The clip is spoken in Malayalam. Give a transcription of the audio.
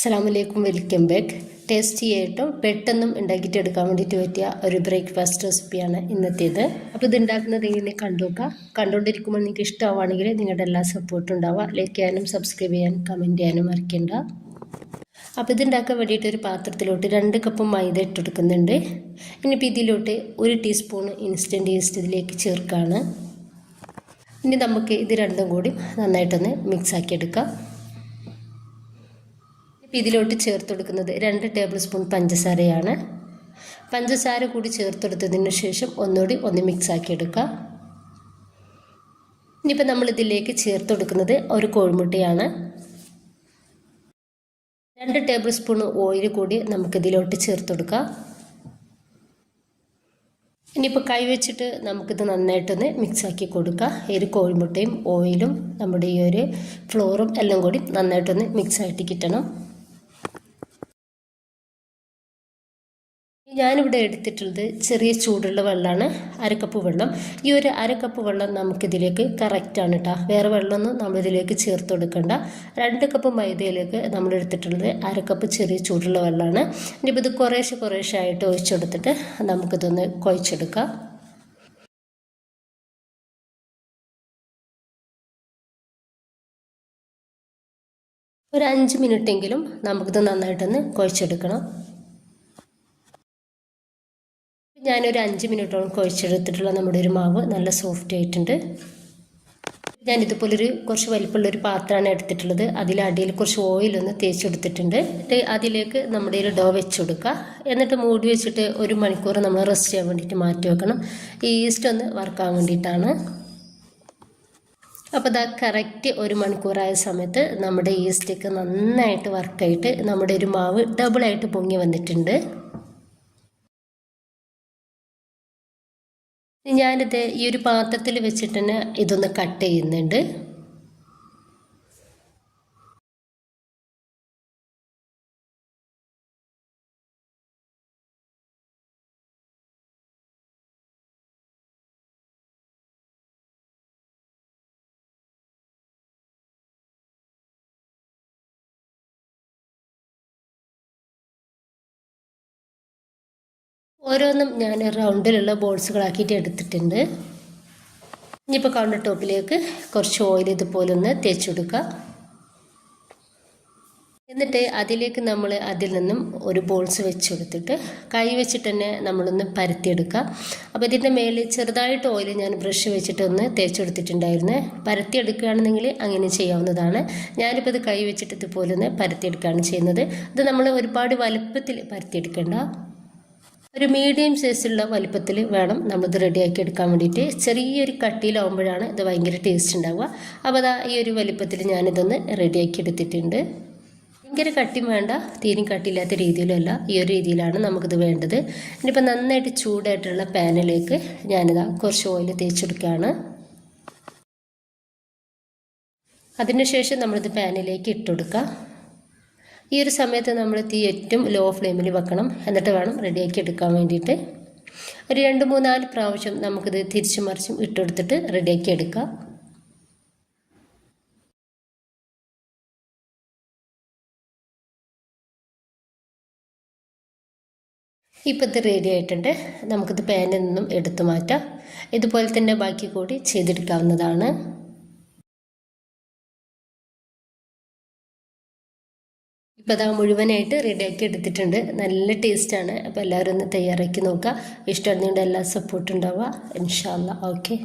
അസ്സലാമലൈക്കും, വെൽക്കം ബാക്ക്. ടേസ്റ്റി ആയിട്ടും പെട്ടെന്നും ഉണ്ടാക്കിയിട്ടെടുക്കാൻ വേണ്ടിയിട്ട് പറ്റിയ ഒരു ബ്രേക്ക്ഫാസ്റ്റ് റെസിപ്പിയാണ് ഇന്നത്തേത്. അപ്പോൾ ഇത് ഉണ്ടാക്കുന്നത് എങ്ങനെ കണ്ടുനോക്കുക. കണ്ടുകൊണ്ടിരിക്കുമ്പോൾ നിങ്ങൾക്ക് ഇഷ്ടമാവുകയാണെങ്കിൽ നിങ്ങളുടെ എല്ലാ സപ്പോർട്ടും ഉണ്ടാവുക. ലൈക്ക് ചെയ്യാനും സബ്സ്ക്രൈബ് ചെയ്യാനും കമൻറ്റ് ചെയ്യാനും മറക്കണ്ട. അപ്പോൾ ഇതുണ്ടാക്കാൻ വേണ്ടിയിട്ട് ഒരു പാത്രത്തിലോട്ട് 2 കപ്പ് മൈദ ഇട്ടെടുക്കുന്നുണ്ട്. ഇനിയിപ്പോൾ ഇതിലോട്ട് 1 ടീസ്പൂൺ ഇൻസ്റ്റൻറ്റ് ഈസ്റ്റ് ഇതിലേക്ക് ചേർക്കുകയാണ്. ഇനി നമുക്ക് ഇത് രണ്ടും കൂടി നന്നായിട്ടൊന്ന് മിക്സാക്കി എടുക്കാം. ഇതിലോട്ട് ചേർത്ത് കൊടുക്കുന്നത് 2 ടേബിൾ സ്പൂൺ പഞ്ചസാരയാണ്. പഞ്ചസാര കൂടി ചേർത്തെടുത്തതിന് ശേഷം ഒന്നുകൂടി ഒന്ന് മിക്സാക്കി എടുക്കുക. ഇനിയിപ്പോൾ നമ്മളിതിലേക്ക് ചേർത്ത് കൊടുക്കുന്നത് ഒരു കോഴിമുട്ടയാണ്. 2 ടേബിൾ സ്പൂൺ ഓയിൽ കൂടി നമുക്കിതിലോട്ട് ചേർത്ത് കൊടുക്കാം. ഇനിയിപ്പോൾ കൈ വെച്ചിട്ട് നമുക്കിത് നന്നായിട്ടൊന്ന് മിക്സാക്കി കൊടുക്കുക. ഈ ഒരു കോഴിമുട്ടയും ഓയിലും നമ്മുടെ ഈ ഒരു ഫ്ലോറും എല്ലാം കൂടി നന്നായിട്ടൊന്ന് മിക്സായിട്ട് കിട്ടണം. ഞാനിവിടെ എടുത്തിട്ടുള്ളത് ചെറിയ ചൂടുള്ള വെള്ളമാണ്, 1/2 കപ്പ് വെള്ളം. ഈ ഒരു 1/2 കപ്പ് വെള്ളം നമുക്കിതിലേക്ക് കറക്റ്റാണ് കേട്ടോ. വേറെ വെള്ളമൊന്നും നമ്മളിതിലേക്ക് ചേർത്ത് കൊടുക്കണ്ട. 2 കപ്പ് മൈദയിലേക്ക് നമ്മൾ എടുത്തിട്ടുള്ളത് 1/2 കപ്പ് ചെറിയ ചൂടുള്ള വെള്ളമാണ്. ഇനിയിപ്പോൾ ഇത് കുറേശ്ശെ ആയിട്ട് ഒഴിച്ചെടുത്തിട്ട് നമുക്കിതൊന്ന് കുഴച്ചെടുക്കാം. ഒരു 5 മിനിറ്റെങ്കിലും നമുക്കിത് നന്നായിട്ടൊന്ന് കുഴച്ചെടുക്കണം. ഞാനൊരു 5 മിനിറ്റോളം കുഴച്ചെടുത്തിട്ടുള്ള നമ്മുടെ ഒരു മാവ് നല്ല സോഫ്റ്റ് ആയിട്ടുണ്ട്. ഞാനിതുപോലൊരു കുറച്ച് വലിപ്പമുള്ളൊരു പാത്രമാണ് എടുത്തിട്ടുള്ളത്. അതിലടിയിൽ കുറച്ച് ഓയിലൊന്ന് തേച്ചെടുത്തിട്ടുണ്ട്. അതിലേക്ക് നമ്മുടെ ഒരു ഡോ വെച്ച് കൊടുക്കുക. എന്നിട്ട് മൂടി വെച്ചിട്ട് 1 മണിക്കൂർ നമ്മൾ റെസ്റ്റ് ചെയ്യാൻ വേണ്ടിയിട്ട് മാറ്റി വെക്കണം. ഈ ഈസ്റ്റ് ഒന്ന് വറുക്കാൻ വേണ്ടിയിട്ടാണ്. അപ്പോൾ ഇതാ കറക്റ്റ് 1 മണിക്കൂറായ സമയത്ത് നമ്മുടെ ഈസ്റ്റൊക്കെ നന്നായിട്ട് വർക്കായിട്ട് നമ്മുടെ ഒരു മാവ് ഡബിളായിട്ട് പൊങ്ങി വന്നിട്ടുണ്ട്. ഞാനിത് ഈ ഒരു പാത്രത്തിൽ വെച്ചിട്ട് തന്നെ ഇതൊന്ന് കട്ട് ചെയ്യുന്നുണ്ട്. ഓരോന്നും ഞാൻ റൗണ്ടിലുള്ള ബോൾസുകളാക്കിയിട്ട് എടുത്തിട്ടുണ്ട്. ഇനിയിപ്പോൾ കൗണ്ടർ ടോപ്പിലേക്ക് കുറച്ച് ഓയിൽ ഇതുപോലെ ഒന്ന് തേച്ച് കൊടുക്കുക. എന്നിട്ട് അതിലേക്ക് നമ്മൾ അതിൽ നിന്നും ഒരു ബോൾസ് വെച്ച് കൊടുത്തിട്ട് കൈ വെച്ചിട്ട് തന്നെ നമ്മളൊന്ന് പരത്തിയെടുക്കുക. അപ്പോൾ ഇതിൻ്റെ മേലെ ചെറുതായിട്ട് ഓയിൽ ഞാൻ ബ്രഷ് വെച്ചിട്ട് ഒന്ന് തേച്ചെടുത്തിട്ടുണ്ടായിരുന്നു. പരത്തിയെടുക്കുകയാണെന്നെങ്കിൽ അങ്ങനെ ചെയ്യാവുന്നതാണ്. ഞാനിപ്പോൾ ഇത് കൈ വെച്ചിട്ട് ഇതുപോലെ ഒന്ന് പരത്തിയെടുക്കുകയാണ് ചെയ്യുന്നത്. ഇത് നമ്മൾ ഒരുപാട് വലുപ്പത്തിൽ പരത്തിയെടുക്കേണ്ട, ഒരു മീഡിയം സൈസുള്ള വലിപ്പത്തിൽ വേണം നമ്മളിത് റെഡിയാക്കി എടുക്കാൻ വേണ്ടിയിട്ട്. ചെറിയൊരു കട്ടിയിലാവുമ്പോഴാണ് ഇത് ഭയങ്കര ടേസ്റ്റ് ഉണ്ടാവുക. അപ്പോൾ അതാ ഈ ഒരു വലിപ്പത്തിൽ ഞാനിതൊന്ന് റെഡിയാക്കി എടുത്തിട്ടുണ്ട്. ഭയങ്കര കട്ടിയും വേണ്ട, തീരും കട്ടിയില്ലാത്ത രീതിയിലല്ല, ഈ ഒരു രീതിയിലാണ് നമുക്കിത് വേണ്ടത്. ഇനിയിപ്പോൾ നന്നായിട്ട് ചൂടായിട്ടുള്ള പാനിലേക്ക് ഞാനിതാ കുറച്ച് ഓയിൽ തേച്ചെടുക്കുകയാണ്. അതിനുശേഷം നമ്മളിത് പാനിലേക്ക് ഇട്ടുകൊടുക്കുക. ഈ ഒരു സമയത്ത് നമ്മൾ തീ ഏറ്റവും ലോ ഫ്ലെയിമിൽ വെക്കണം. എന്നിട്ട് വേണം റെഡിയാക്കി എടുക്കാൻ വേണ്ടിയിട്ട്. ഒരു 2-3-4 പ്രാവശ്യം നമുക്കിത് തിരിച്ചും മറിച്ചും ഇട്ടെടുത്തിട്ട് റെഡിയാക്കി എടുക്കാം. ഇപ്പോൾ ഇത് റെഡി ആയിട്ടുണ്ട്. നമുക്കിത് പാനിൽ നിന്നും എടുത്തു മാറ്റാം. ഇതുപോലെ തന്നെ ബാക്കി കൂടി ചെയ്തെടുക്കാവുന്നതാണ്. ഇപ്പോൾ അതാ മുഴുവനായിട്ട് റെഡിയാക്കി എടുത്തിട്ടുണ്ട്. നല്ല ടേസ്റ്റാണ്. അപ്പോൾ എല്ലാവരും ഒന്ന് തയ്യാറാക്കി നോക്കുക. ഇഷ്ടമാണെന്നുണ്ടെങ്കിൽ എല്ലാ സപ്പോർട്ടും ഉണ്ടാവുക. ഇൻഷാ അല്ലാ. ഓക്കെ.